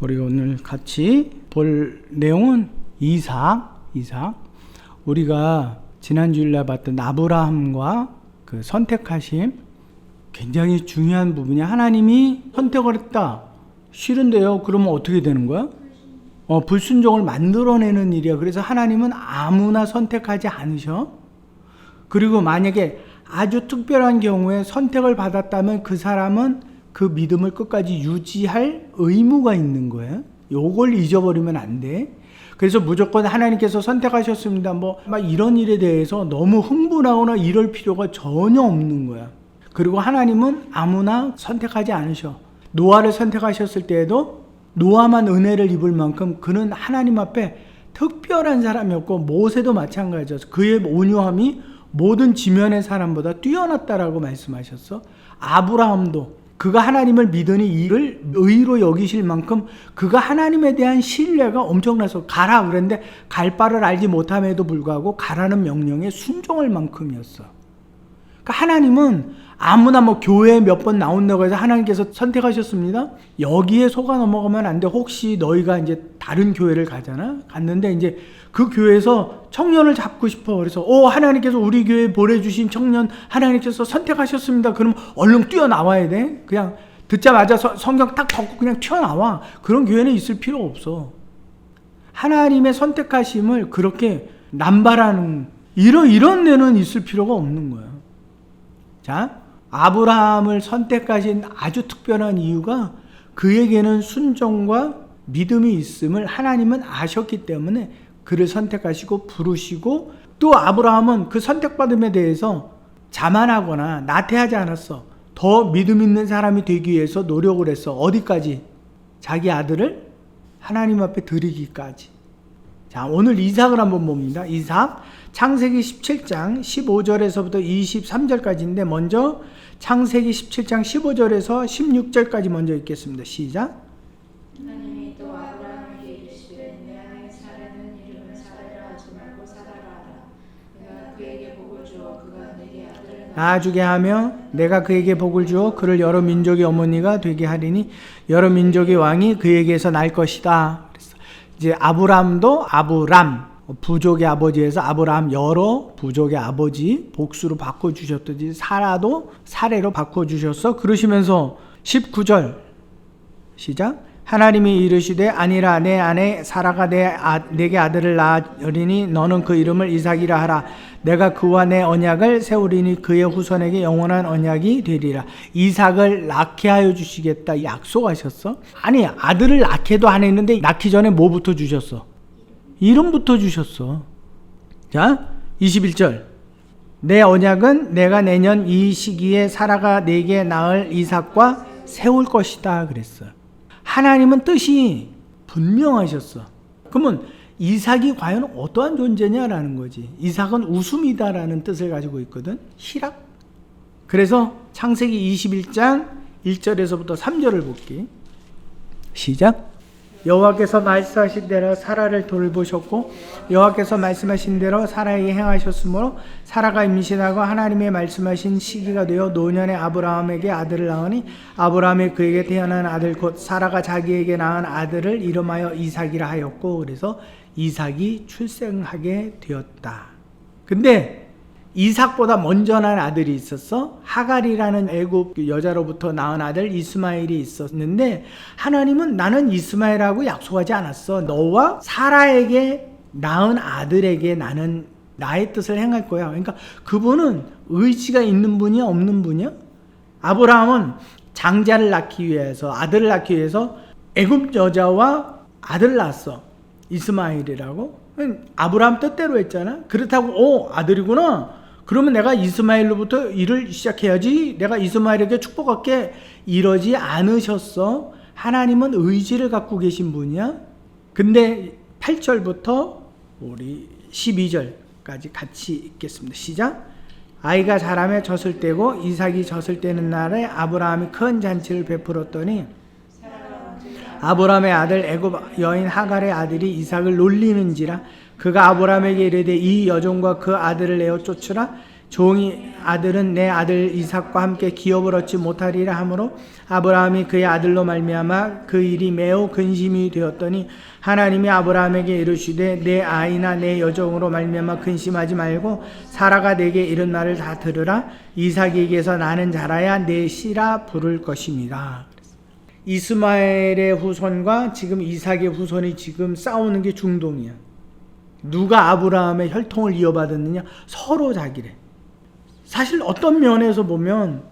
우리가 오늘 같이 볼 내용은 이삭. 우리가 지난 주일날 봤던 아브라함과 그 선택하심, 굉장히 중요한 부분이 하나님이 선택을 했다. 싫은데요. 그러면 어떻게 되는 거야? 불순종을 만들어내는 일이야. 그래서 하나님은 아무나 선택하지 않으셔. 그리고 만약에 아주 특별한 경우에 선택을 받았다면 그 사람은 그 믿음을 끝까지 유지할 의무가 있는 거예요. 요걸 잊어버리면 안 돼. 그래서 무조건 하나님께서 선택하셨습니다. 막 이런 일에 대해서 너무 흥분하거나 이럴 필요가 전혀 없는 거야. 그리고 하나님은 아무나 선택하지 않으셔. 노아를 선택하셨을 때에도 노아만 은혜를 입을 만큼 그는 하나님 앞에 특별한 사람이었고, 모세도 마찬가지였어. 그의 온유함이 모든 지면의 사람보다 뛰어났다라고 말씀하셨어. 아브라함도 그가 하나님을 믿으니 이를 의로 여기실 만큼 그가 하나님에 대한 신뢰가 엄청나서 가라 그랬는데 갈 바를 알지 못함에도 불구하고 가라는 명령에 순종할 만큼이었어. 그러니까 하나님은 아무나 교회에 몇 번 나온다고 해서 하나님께서 선택하셨습니다. 여기에 속아 넘어가면 안 돼. 혹시 너희가 이제 다른 교회를 갔는데 이제 그 교회에서 청년을 잡고 싶어. 그래서 하나님께서 우리 교회에 보내주신 청년 하나님께서 선택하셨습니다. 그럼 얼른 뛰어나와야 돼. 그냥 듣자마자 성경 딱 덮고 그냥 튀어나와. 그런 교회는 있을 필요 없어. 하나님의 선택하심을 그렇게 남발하는 이런 데는 있을 필요가 없는 거야. 자, 아브라함을 선택하신 아주 특별한 이유가 그에게는 순종과 믿음이 있음을 하나님은 아셨기 때문에 그를 선택하시고 부르시고, 또 아브라함은 그 선택받음에 대해서 자만하거나 나태하지 않았어. 더 믿음 있는 사람이 되기 위해서 노력을 했어. 어디까지? 자기 아들을 하나님 앞에 드리기까지. 자, 오늘 이삭을 한번 봅니다. 이삭, 창세기 17장 15절에서부터 23절까지인데 먼저 창세기 17장 15절에서 16절까지 먼저 읽겠습니다. 시작. 하나님이 또 아브라함에게 이르시되 내 아내 사라는 이름을 사라라 하지 말고 사라라 하라. 내가 그에게 복을 주어 그가 내게 아들을 낳아주게 하며 내가 그에게 복을 주어 그를 여러 민족의 어머니가 되게 하리니 여러 민족의 왕이 그에게서 날 것이다. 그랬어. 이제 아브람도 아브람, 부족의 아버지에서 아브라함 여러 부족의 아버지 복수로 바꿔주셨듯이 사라도 사례로 바꿔주셨어. 그러시면서 19절 시작. 하나님이 이르시되 아니라 내 아내 사라가 내게 아들을 낳으리니 너는 그 이름을 이삭이라 하라. 내가 그와 내 언약을 세우리니 그의 후손에게 영원한 언약이 되리라. 이삭을 낳게 하여 주시겠다 약속하셨어. 아니, 아들을 낳게도 안 했는데 낳기 전에 뭐부터 주셨어? 이름부터 주셨어. 자, 21절. 내 언약은 내가 내년 이 시기에 사라가 내게 낳을 이삭과 세울 것이다 그랬어. 하나님은 뜻이 분명하셨어. 그러면 이삭이 과연 어떠한 존재냐라는 거지. 이삭은 웃음이다라는 뜻을 가지고 있거든. 희락. 그래서 창세기 21장 1절에서부터 3절을 볼게. 시작. 여호와께서 말씀하신 대로 사라를 돌보셨고 여호와께서 말씀하신 대로 사라에게 행하셨으므로 사라가 임신하고 하나님의 말씀하신 시기가 되어 노년에 아브라함에게 아들을 낳으니 아브라함이 그에게 태어난 아들 곧 사라가 자기에게 낳은 아들을 이름하여 이삭이라 하였고, 그래서 이삭이 출생하게 되었다. 근데 이삭보다 먼저 난 아들이 있었어. 하갈이라는 애굽 여자로부터 낳은 아들 이스마엘이 있었는데 하나님은 나는 이스마엘하고 약속하지 않았어. 너와 사라에게 낳은 아들에게 나는 나의 뜻을 행할 거야. 그러니까 그분은 의지가 있는 분이야, 없는 분이야? 아브라함은 장자를 낳기 위해서, 아들을 낳기 위해서 애굽 여자와 아들을 낳았어. 이스마엘이라고. 아브라함 뜻대로 했잖아. 그렇다고 아들이구나. 그러면 내가 이스마엘로부터 일을 시작해야지. 내가 이스마엘에게 축복할게. 이러지 않으셨어. 하나님은 의지를 갖고 계신 분이야. 근데 8절부터 우리 12절까지 같이 읽겠습니다. 시작. 아이가 자라며 젖을 떼고 이삭이 젖을 떼는 날에 아브라함이 큰 잔치를 베풀었더니 아브라함의 아들 애굽 여인 하갈의 아들이 이삭을 놀리는지라 그가 아브라함에게 이르되 이 여종과 그 아들을 내어 쫓으라. 종이 아들은 내 아들 이삭과 함께 기업을 얻지 못하리라 하므로 아브라함이 그의 아들로 말미암아 그 일이 매우 근심이 되었더니 하나님이 아브라함에게 이르시되 내 아이나 내 여종으로 말미암아 근심하지 말고 사라가 내게 이른 말을 다 들으라. 이삭에게서 나는 자라야 내 씨라 부를 것임이라. 이스마엘의 후손과 지금 이삭의 후손이 지금 싸우는 게 중동이야. 누가 아브라함의 혈통을 이어받았느냐? 서로 자기래. 사실 어떤 면에서 보면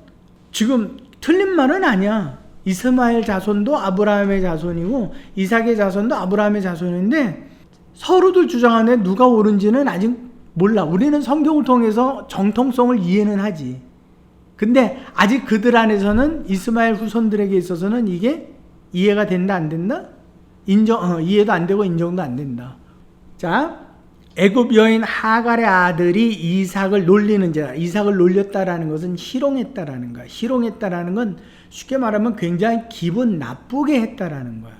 지금 틀린 말은 아니야. 이스마엘 자손도 아브라함의 자손이고 이삭의 자손도 아브라함의 자손인데 서로들 주장하는데 누가 옳은지는 아직 몰라. 우리는 성경을 통해서 정통성을 이해는 하지. 근데 아직 그들 안에서는 이스마엘 후손들에게 있어서는 이게 이해가 된다 안 된다? 이해도 안 되고 인정도 안 된다. 자, 애굽 여인 하갈의 아들이 이삭을 놀리는 자, 이삭을 놀렸다라는 것은 희롱했다라는 거야. 희롱했다라는 건 쉽게 말하면 굉장히 기분 나쁘게 했다라는 거야.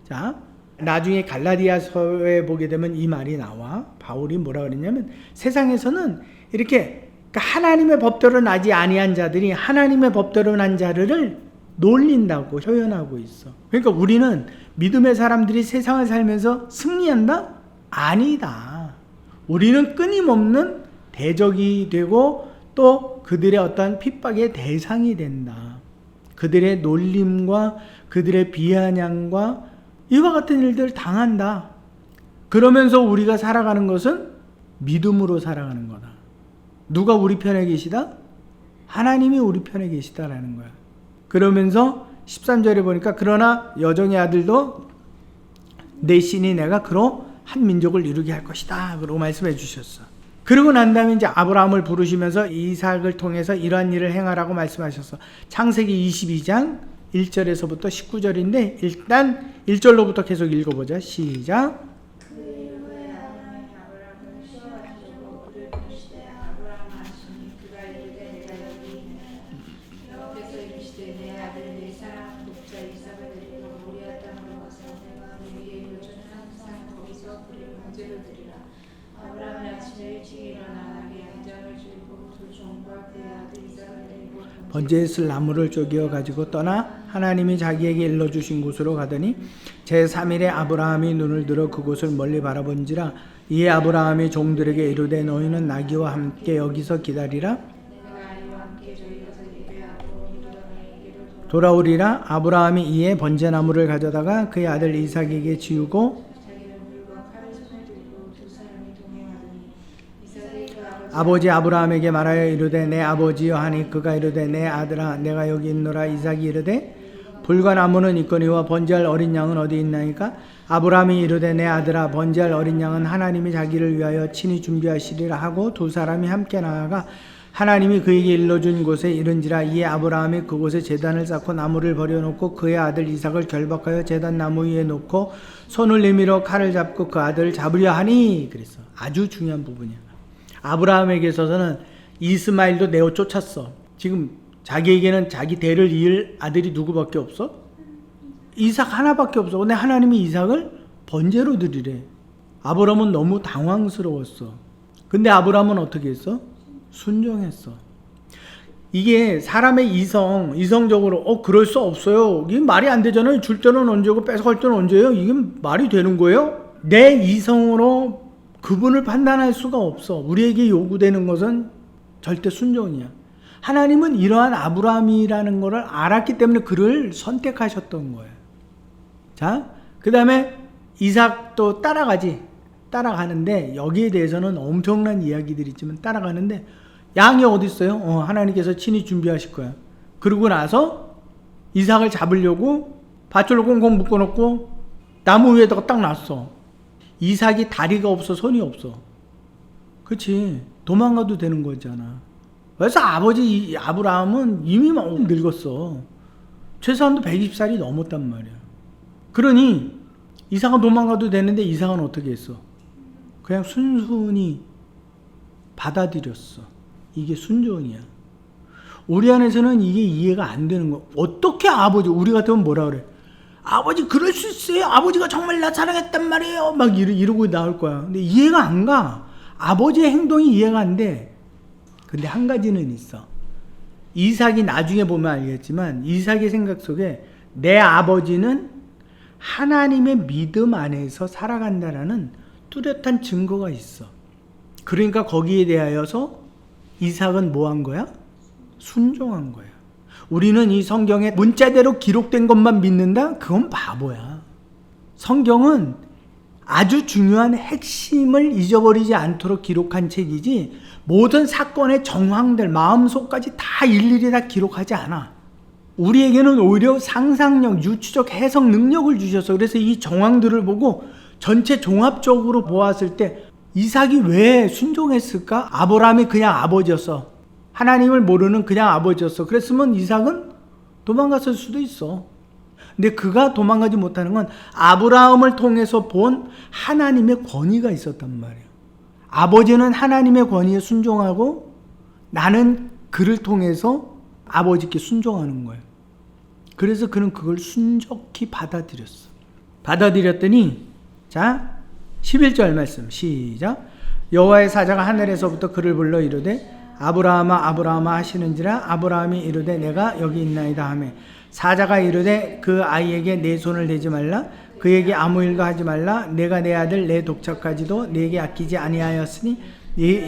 자, 나중에 갈라디아서에 보게 되면 이 말이 나와. 바울이 뭐라 그랬냐면 세상에서는 이렇게 하나님의 법대로 나지 아니한 자들이 하나님의 법대로 난 자를 놀린다고 표현하고 있어. 그러니까 우리는 믿음의 사람들이 세상을 살면서 승리한다? 아니다. 우리는 끊임없는 대적이 되고 또 그들의 어떤 핍박의 대상이 된다. 그들의 놀림과 그들의 비아냥과 이와 같은 일들을 당한다. 그러면서 우리가 살아가는 것은 믿음으로 살아가는 거다. 누가 우리 편에 계시다? 하나님이 우리 편에 계시다라는 거야. 그러면서 13절에 보니까 그러나 여종의 아들도 내 신이 내가 그로 한 민족을 이루게 할 것이다. 그러고 말씀해 주셨어. 그러고 난 다음에 이제 아브라함을 부르시면서 이삭을 통해서 이러한 일을 행하라고 말씀하셨어. 창세기 22장 1절에서부터 19절인데 일단 1절로부터 계속 읽어보자. 시작. 번제에 쓸 나무를 쪼개어 가지고 떠나 하나님이 자기에게 일러주신 곳으로 가더니 제3일에 아브라함이 눈을 들어 그곳을 멀리 바라본지라. 이에 아브라함이 종들에게 이르되 너희는 나귀와 함께 여기서 기다리라. 돌아오리라. 아브라함이 이에 번제나무를 가져다가 그의 아들 이삭에게 지우고 아버지 아브라함에게 말하여 이르되 내 아버지여 하니 그가 이르되 내 아들아 내가 여기 있노라. 이삭이 이르되 불과 나무는 있거니와 번제할 어린 양은 어디 있나이까? 아브라함이 이르되 내 아들아 번제할 어린 양은 하나님이 자기를 위하여 친히 준비하시리라 하고 두 사람이 함께 나아가 하나님이 그에게 일러준 곳에 이른지라. 이에 아브라함이 그곳에 제단을 쌓고 나무를 버려놓고 그의 아들 이삭을 결박하여 제단 나무 위에 놓고 손을 내밀어 칼을 잡고 그 아들을 잡으려 하니. 그랬어. 아주 중요한 부분이야. 아브라함에게 있어서는 이스마엘도 내어 쫓았어. 지금 자기에게는 자기 대를 이을 아들이 누구밖에 없어? 이삭 하나밖에 없어. 근데 하나님이 이삭을 번제로 드리래. 아브라함은 너무 당황스러웠어. 근데 아브라함은 어떻게 했어? 순종했어. 이게 사람의 이성적으로 그럴 수 없어요. 이게 말이 안 되잖아요. 줄 때는 언제고 뺏어갈 때는 언제예요? 이게 말이 되는 거예요? 내 이성으로 그분을 판단할 수가 없어. 우리에게 요구되는 것은 절대 순종이야. 하나님은 이러한 아브라함이라는 것을 알았기 때문에 그를 선택하셨던 거예요. 자, 그 다음에 이삭도 따라가는데 여기에 대해서는 엄청난 이야기들이 있지만 따라가는데 양이 어디 있어요? 하나님께서 친히 준비하실 거야. 그러고 나서 이삭을 잡으려고 밧줄로 꽁꽁 묶어놓고 나무 위에다가 딱 놨어. 이삭이 다리가 없어, 손이 없어. 그치? 도망가도 되는 거잖아. 그래서 아버지 아브라함은 이미 막 늙었어. 최소한도 120살이 넘었단 말이야. 그러니 이삭은 도망가도 되는데 이삭은 어떻게 했어? 그냥 순순히 받아들였어. 이게 순종이야. 우리 안에서는 이게 이해가 안 되는 거야. 어떻게 아버지, 우리 같으면 뭐라 그래? 아버지 그럴 수 있어요? 아버지가 정말 나 사랑했단 말이에요? 막 이러고 나올 거야. 근데 이해가 안 가. 아버지의 행동이 이해가 안 돼. 근데 한 가지는 있어. 이삭이 나중에 보면 알겠지만 이삭의 생각 속에 내 아버지는 하나님의 믿음 안에서 살아간다라는 뚜렷한 증거가 있어. 그러니까 거기에 대하여서 이삭은 뭐 한 거야? 순종한 거야. 우리는 이 성경에 문자대로 기록된 것만 믿는다? 그건 바보야. 성경은 아주 중요한 핵심을 잊어버리지 않도록 기록한 책이지 모든 사건의 정황들, 마음속까지 다 일일이 다 기록하지 않아. 우리에게는 오히려 상상력, 유추적 해석 능력을 주셔서 그래서 이 정황들을 보고 전체 종합적으로 보았을 때 이삭이 왜 순종했을까? 아브라함이 그냥 아버지였어. 하나님을 모르는 그냥 아버지였어. 그랬으면 이삭은 도망갔을 수도 있어. 근데 그가 도망가지 못하는 건 아브라함을 통해서 본 하나님의 권위가 있었단 말이에요. 아버지는 하나님의 권위에 순종하고 나는 그를 통해서 아버지께 순종하는 거예요. 그래서 그는 그걸 순적히 받아들였어. 받아들였더니 자 11절 말씀 시작. 여호와의 사자가 하늘에서부터 그를 불러 이르되 아브라함아 아브라함아 하시는지라 아브라함이 이르되 내가 여기 있나이다 하며 사자가 이르되 그 아이에게 내 손을 대지 말라 그에게 아무 일도 하지 말라 내가 내 아들 내 독자까지도 내게 아끼지 아니하였으니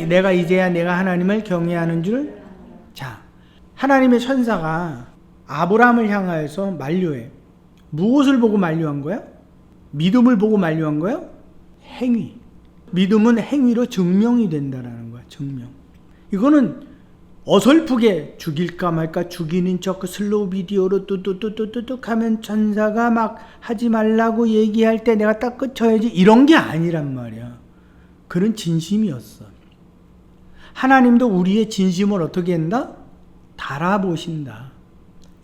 내가 이제야 내가 하나님을 경외하는 줄. 자, 하나님의 천사가 아브라함을 향하여서 만류해. 무엇을 보고 만류한 거야? 믿음을 보고 만류한 거야? 행위. 믿음은 행위로 증명이 된다라는 거야. 증명. 이거는 어설프게 죽일까 말까 죽이는 척 그 슬로우 비디오로 뚜뚜뚜뚜뚜 하면 천사가 막 하지 말라고 얘기할 때 내가 딱 끝쳐야지 이런 게 아니란 말이야. 그런 진심이었어. 하나님도 우리의 진심을 어떻게 한다? 달아보신다.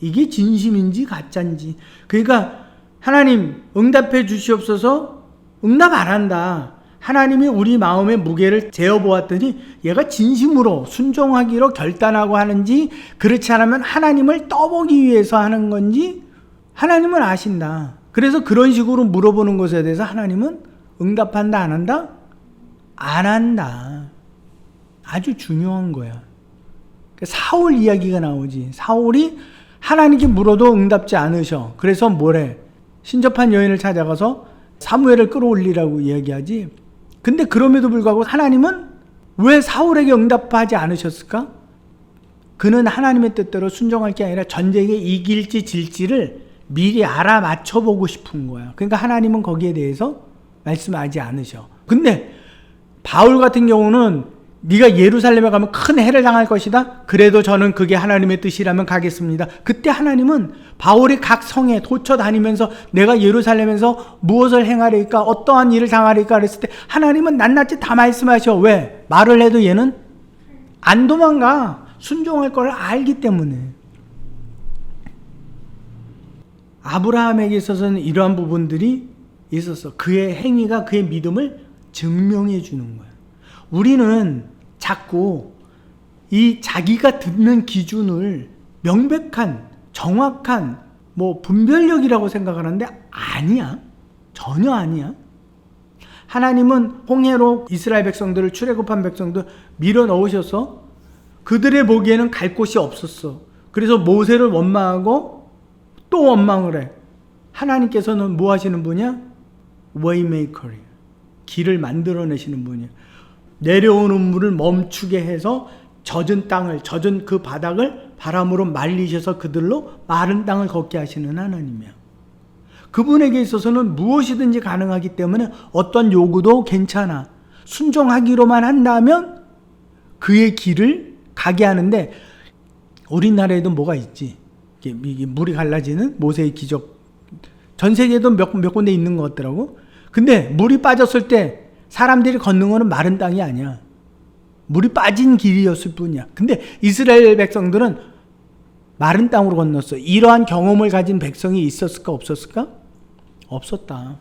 이게 진심인지 가짜인지. 그러니까 하나님 응답해 주시옵소서 응답 안 한다. 하나님이 우리 마음의 무게를 재어보았더니 얘가 진심으로 순종하기로 결단하고 하는지 그렇지 않으면 하나님을 떠보기 위해서 하는 건지 하나님은 아신다. 그래서 그런 식으로 물어보는 것에 대해서 하나님은 응답한다 안 한다? 안 한다. 아주 중요한 거야. 사울 이야기가 나오지. 사울이 하나님께 물어도 응답지 않으셔. 그래서 뭐래? 신접한 여인을 찾아가서 사무엘을 끌어올리라고 이야기하지. 근데 그럼에도 불구하고 하나님은 왜 사울에게 응답하지 않으셨을까? 그는 하나님의 뜻대로 순종할 게 아니라 전쟁에 이길지 질지를 미리 알아맞혀 보고 싶은 거야. 그러니까 하나님은 거기에 대해서 말씀하지 않으셔. 근데 바울 같은 경우는 네가 예루살렘에 가면 큰 해를 당할 것이다. 그래도 저는 그게 하나님의 뜻이라면 가겠습니다. 그때 하나님은 바울이 각 성에 도쳐 다니면서 내가 예루살렘에서 무엇을 행하리까 어떠한 일을 당하리까 그랬을 때 하나님은 낱낱이 다 말씀하셔. 왜? 말을 해도 얘는 안 도망가. 순종할 걸 알기 때문에. 아브라함에게 있어서는 이러한 부분들이 있었어. 그의 행위가 그의 믿음을 증명해 주는 거야. 우리는 자꾸 이 자기가 듣는 기준을 명백한, 정확한 분별력이라고 생각하는데 아니야. 전혀 아니야. 하나님은 홍해로 이스라엘 백성들을 출애굽한 백성들 밀어 넣으셔서 그들의 보기에는 갈 곳이 없었어. 그래서 모세를 원망하고 또 원망을 해. 하나님께서는 뭐 하시는 분이야? 웨이메이커야. 길을 만들어내시는 분이야. 내려오는 물을 멈추게 해서 젖은 그 바닥을 바람으로 말리셔서 그들로 마른 땅을 걷게 하시는 하나님이야. 그분에게 있어서는 무엇이든지 가능하기 때문에 어떤 요구도 괜찮아. 순종하기로만 한다면 그의 길을 가게 하는데 우리나라에도 뭐가 있지? 이게 물이 갈라지는 모세의 기적. 전 세계에도 몇 군데 있는 것 같더라고. 근데 물이 빠졌을 때 사람들이 걷는 거는 마른 땅이 아니야. 물이 빠진 길이었을 뿐이야. 근데 이스라엘 백성들은 마른 땅으로 건넜어. 이러한 경험을 가진 백성이 있었을까 없었을까? 없었다.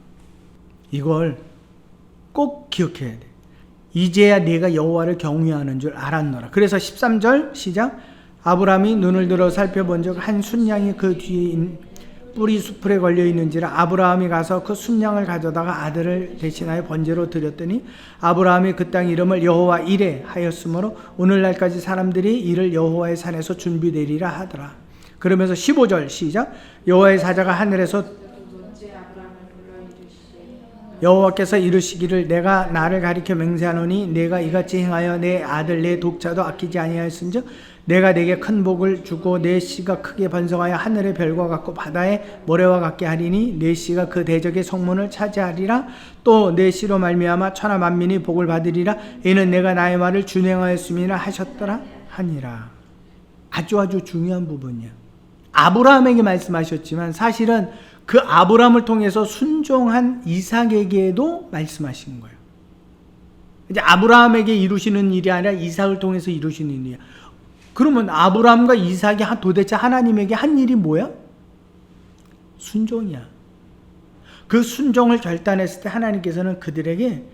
이걸 꼭 기억해야 돼. 이제야 내가 여호와를 경외하는 줄 알았노라. 그래서 13절 시작. 아브라함이 눈을 들어 살펴본 적 한 순양이 그 뒤에 뿔이 수풀에 걸려 있는지라 아브라함이 가서 그 순양을 가져다가 아들을 대신하여 번제로 드렸더니 아브라함이 그 땅 이름을 여호와 이레 하였으므로 오늘날까지 사람들이 이를 여호와의 산에서 준비되리라 하더라. 그러면서 15절 시작. 여호와의 사자가 하늘에서 여호와께서 이르시기를 내가 나를 가리켜 맹세하노니 내가 이같이 행하여 내 아들 내 독자도 아끼지 아니하였은즉 내가 내게 큰 복을 주고 내 씨가 크게 번성하여 하늘의 별과 같고 바다의 모래와 같게 하리니 내 씨가 그 대적의 성문을 차지하리라. 또 내 씨로 말미암아 천하 만민이 복을 받으리라. 이는 내가 나의 말을 준행하였음이라 하셨더라 하니라. 아주 중요한 부분이야. 아브라함에게 말씀하셨지만 사실은 그 아브라함을 통해서 순종한 이삭에게도 말씀하신 거예요. 이제 아브라함에게 이루시는 일이 아니라 이삭을 통해서 이루시는 일이야. 그러면 아브라함과 이삭이 도대체 하나님에게 한 일이 뭐야? 순종이야. 그 순종을 결단했을 때 하나님께서는 그들에게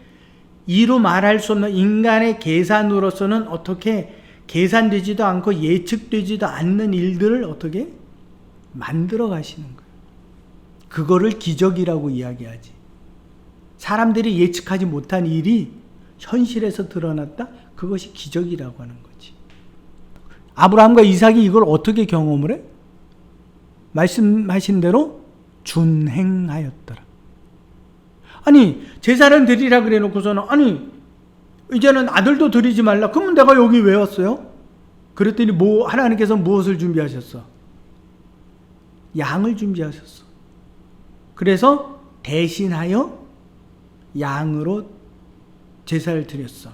이루 말할 수 없는 인간의 계산으로서는 어떻게 계산되지도 않고 예측되지도 않는 일들을 어떻게 만들어 가시는 거예요. 그거를 기적이라고 이야기하지. 사람들이 예측하지 못한 일이 현실에서 드러났다? 그것이 기적이라고 하는 거지. 아브라함과 이삭이 이걸 어떻게 경험을 해? 말씀하신 대로 준행하였더라. 아니 제사를 드리라 그래 놓고서는 아니 이제는 아들도 드리지 말라. 그러면 내가 여기 왜 왔어요? 그랬더니 하나님께서 무엇을 준비하셨어? 양을 준비하셨어. 그래서 대신하여 양으로 제사를 드렸어.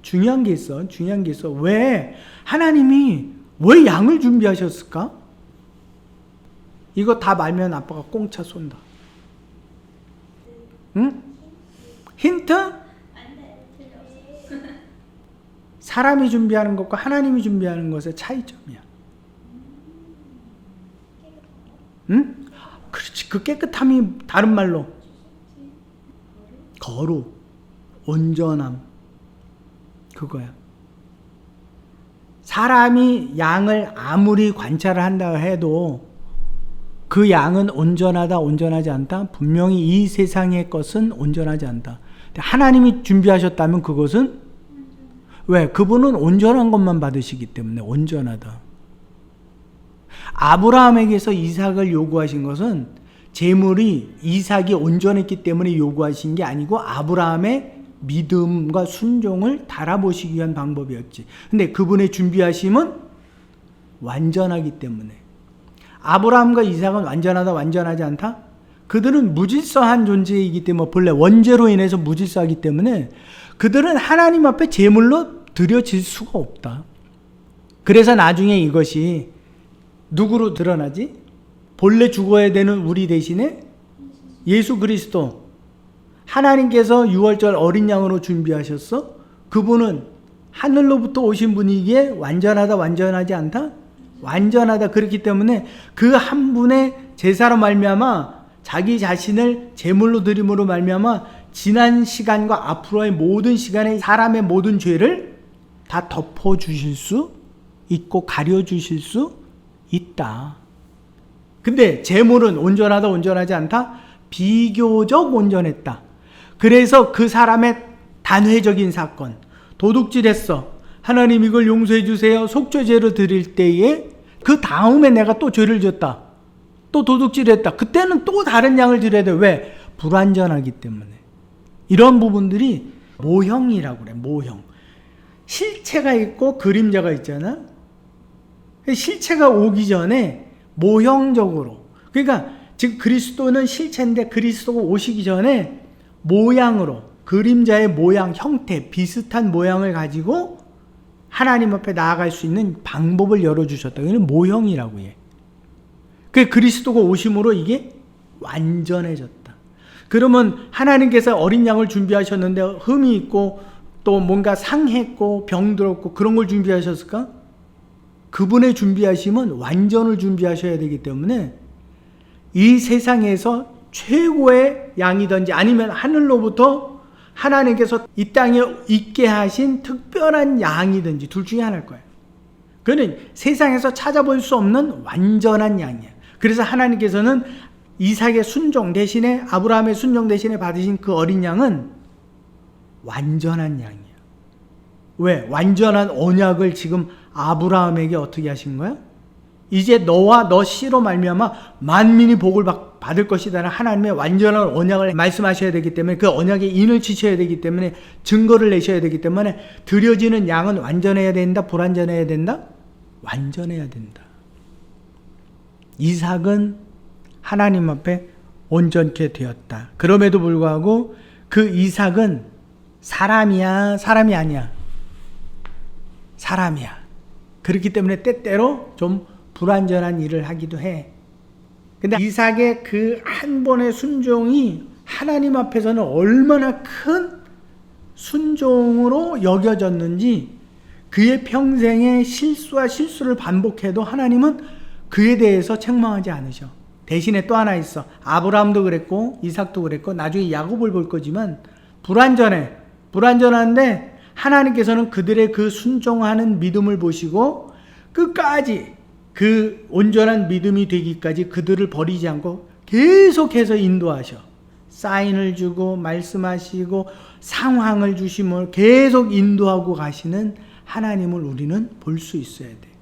중요한 게 있어. 왜 하나님이 왜 양을 준비하셨을까? 이거 다 말면 아빠가 공짜 쏜다. 응? 힌트? 사람이 준비하는 것과 하나님이 준비하는 것의 차이점이야. 응? 그렇지. 그 깨끗함이 다른 말로 거룩, 온전함, 그거야. 사람이 양을 아무리 관찰을 한다 해도 그 양은 온전하다, 온전하지 않다? 분명히 이 세상의 것은 온전하지 않다. 하나님이 준비하셨다면 그것은 왜? 그분은 온전한 것만 받으시기 때문에 온전하다. 아브라함에게서 이삭을 요구하신 것은 제물이 이삭이 온전했기 때문에 요구하신 게 아니고 아브라함의 믿음과 순종을 달아보시기 위한 방법이었지. 근데 그분의 준비하심은 완전하기 때문에. 아브라함과 이삭은 완전하다, 완전하지 않다? 그들은 무질서한 존재이기 때문에, 본래 원죄로 인해서 무질서하기 때문에 그들은 하나님 앞에 제물로 드려질 수가 없다. 그래서 나중에 이것이 누구로 드러나지? 본래 죽어야 되는 우리 대신에 예수 그리스도, 하나님께서 유월절 어린 양으로 준비하셨어? 그분은 하늘로부터 오신 분이기에 완전하다, 완전하지 않다? 완전하다. 그렇기 때문에 그 한 분의 제사로 말미암아 자기 자신을 제물로 드림으로 말미암아 지난 시간과 앞으로의 모든 시간에 사람의 모든 죄를 다 덮어주실 수 있고 가려주실 수 있다. 근데 제물은 온전하다, 온전하지 않다? 비교적 온전했다. 그래서 그 사람의 단회적인 사건, 도둑질했어. 하나님 이걸 용서해 주세요. 속죄제를 드릴 때에 그 다음에 내가 또 죄를 졌다. 또 도둑질했다. 그때는 또 다른 양을 드려야 돼. 왜? 불완전하기 때문에. 이런 부분들이 모형이라고 그래. 모형. 실체가 있고 그림자가 있잖아. 실체가 오기 전에 모형적으로, 그러니까 지금 그리스도는 실체인데 그리스도가 오시기 전에 모양으로, 그림자의 모양, 형태, 비슷한 모양을 가지고 하나님 앞에 나아갈 수 있는 방법을 열어주셨다. 이건 모형이라고 해. 그 그리스도가 오심으로 이게 완전해졌다. 그러면 하나님께서 어린 양을 준비하셨는데 흠이 있고 또 뭔가 상했고 병들었고 그런 걸 준비하셨을까? 그분의 준비하심은 완전을 준비하셔야 되기 때문에 이 세상에서 최고의 양이든지 아니면 하늘로부터 하나님께서 이 땅에 있게 하신 특별한 양이든지 둘 중에 하나일 거예요. 그는 세상에서 찾아볼 수 없는 완전한 양이야. 그래서 하나님께서는 이삭의 순종 대신에, 아브라함의 순종 대신에 받으신 그 어린 양은 완전한 양이야. 왜? 완전한 언약을 지금 아브라함에게 어떻게 하신 거야? 이제 너와 너 씨로 말미암아 만민이 복을 받을 것이다라는 하나님의 완전한 언약을 말씀하셔야 되기 때문에, 그 언약에 인을 치셔야 되기 때문에, 증거를 내셔야 되기 때문에 드려지는 양은 완전해야 된다, 불완전해야 된다? 완전해야 된다. 이삭은 하나님 앞에 온전케 되었다. 그럼에도 불구하고 그 이삭은 사람이야, 사람이 아니야? 사람이야. 그렇기 때문에 때때로 좀 불완전한 일을 하기도 해. 근데 이삭의 그 한 번의 순종이 하나님 앞에서는 얼마나 큰 순종으로 여겨졌는지, 그의 평생의 실수와 실수를 반복해도 하나님은 그에 대해서 책망하지 않으셔. 대신에 또 하나 있어. 아브라함도 그랬고 이삭도 그랬고 나중에 야곱을 볼 거지만 불완전해. 불완전한데 하나님께서는 그들의 그 순종하는 믿음을 보시고 끝까지 그 온전한 믿음이 되기까지 그들을 버리지 않고 계속해서 인도하셔. 사인을 주고 말씀하시고 상황을 주시면 계속 인도하고 가시는 하나님을 우리는 볼 수 있어야 돼.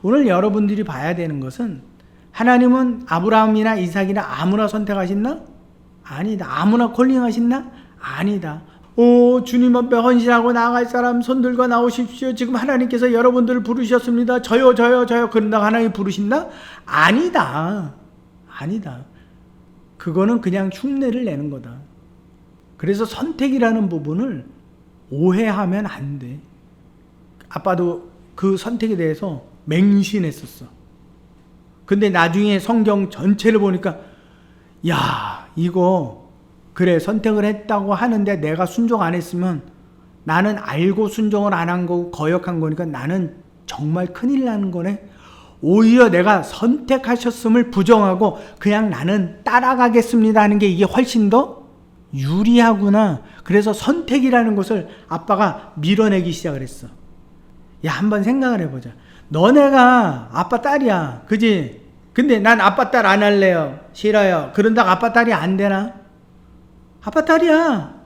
오늘 여러분들이 봐야 되는 것은, 하나님은 아브라함이나 이삭이나 아무나 선택하셨나? 아니다. 아무나 콜링하셨나? 아니다. 주님 앞에 헌신하고 나아갈 사람 손 들고 나오십시오. 지금 하나님께서 여러분들을 부르셨습니다. 저요. 그런다고 하나님이 부르신다? 아니다. 아니다. 그거는 그냥 흉내를 내는 거다. 그래서 선택이라는 부분을 오해하면 안 돼. 아빠도 그 선택에 대해서 맹신했었어. 근데 나중에 성경 전체를 보니까, 야, 이거 그래 선택을 했다고 하는데 내가 순종 안 했으면, 나는 알고 순종을 안 한 거고 거역한 거니까 나는 정말 큰일 나는 거네. 오히려 내가 선택하셨음을 부정하고 그냥 나는 따라가겠습니다 하는 게 이게 훨씬 더 유리하구나. 그래서 선택이라는 것을 아빠가 밀어내기 시작을 했어. 야, 한번 생각을 해보자. 너네가 아빠 딸이야, 그지? 근데 난 아빠 딸 안 할래요, 싫어요. 그런다고 아빠 딸이 안 되나? 아빠 딸이야.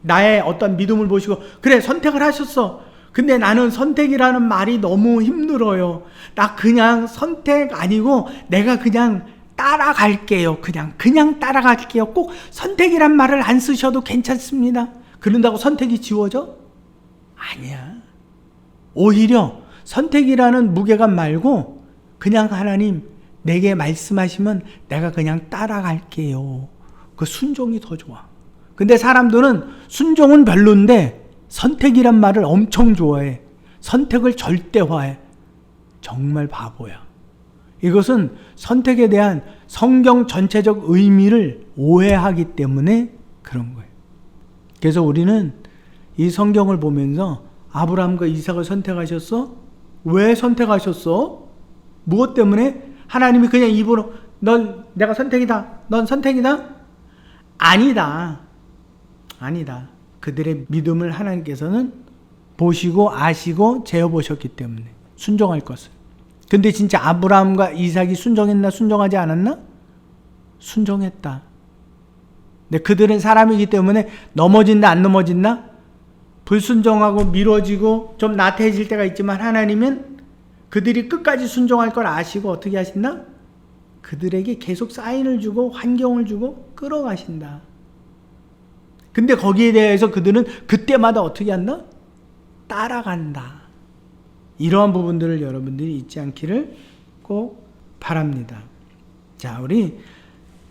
나의 어떤 믿음을 보시고 그래 선택을 하셨어. 근데 나는 선택이라는 말이 너무 힘들어요. 나 그냥 선택 아니고 내가 그냥 따라갈게요. 그냥 따라갈게요. 꼭 선택이란 말을 안 쓰셔도 괜찮습니다. 그런다고 선택이 지워져? 아니야. 오히려 선택이라는 무게감 말고 그냥 하나님 내게 말씀하시면 내가 그냥 따라갈게요. 그 순종이 더 좋아. 근데 사람들은 순종은 별론데 선택이란 말을 엄청 좋아해. 선택을 절대화해. 정말 바보야. 이것은 선택에 대한 성경 전체적 의미를 오해하기 때문에 그런 거예요. 그래서 우리는 이 성경을 보면서 아브라함과 이삭을 선택하셨어? 왜 선택하셨어? 무엇 때문에? 하나님이 그냥 입으로 내가 선택이다. 넌 선택이다? 아니다. 그들의 믿음을 하나님께서는 보시고 아시고 재어보셨기 때문에 순종할 것을. 근데 진짜 아브라함과 이삭이 순종했나 순종하지 않았나? 순종했다. 근데 그들은 사람이기 때문에 넘어진다 안 넘어진다? 불순종하고 미뤄지고 좀 나태해질 때가 있지만 하나님은 그들이 끝까지 순종할 걸 아시고 어떻게 하신다? 그들에게 계속 사인을 주고 환경을 주고 끌어가신다. 근데 거기에 대해서 그들은 그때마다 어떻게 한다? 따라간다. 이러한 부분들을 여러분들이 잊지 않기를 꼭 바랍니다. 자, 우리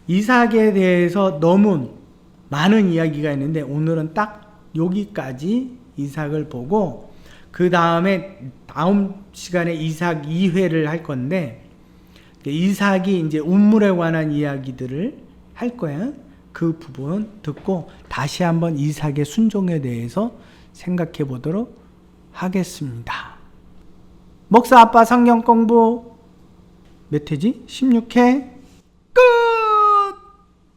이삭에 대해서 너무 많은 이야기가 있는데 오늘은 딱 여기까지 이삭을 보고 그 다음에 다음 시간에 이삭 2회를 할 건데 이삭이 이제 운물에 관한 이야기들을 할 거야. 그 부분 듣고 다시 한번 이삭의 순종에 대해서 생각해 보도록 하겠습니다. 목사 아빠 성경 공부 몇 회지? 16회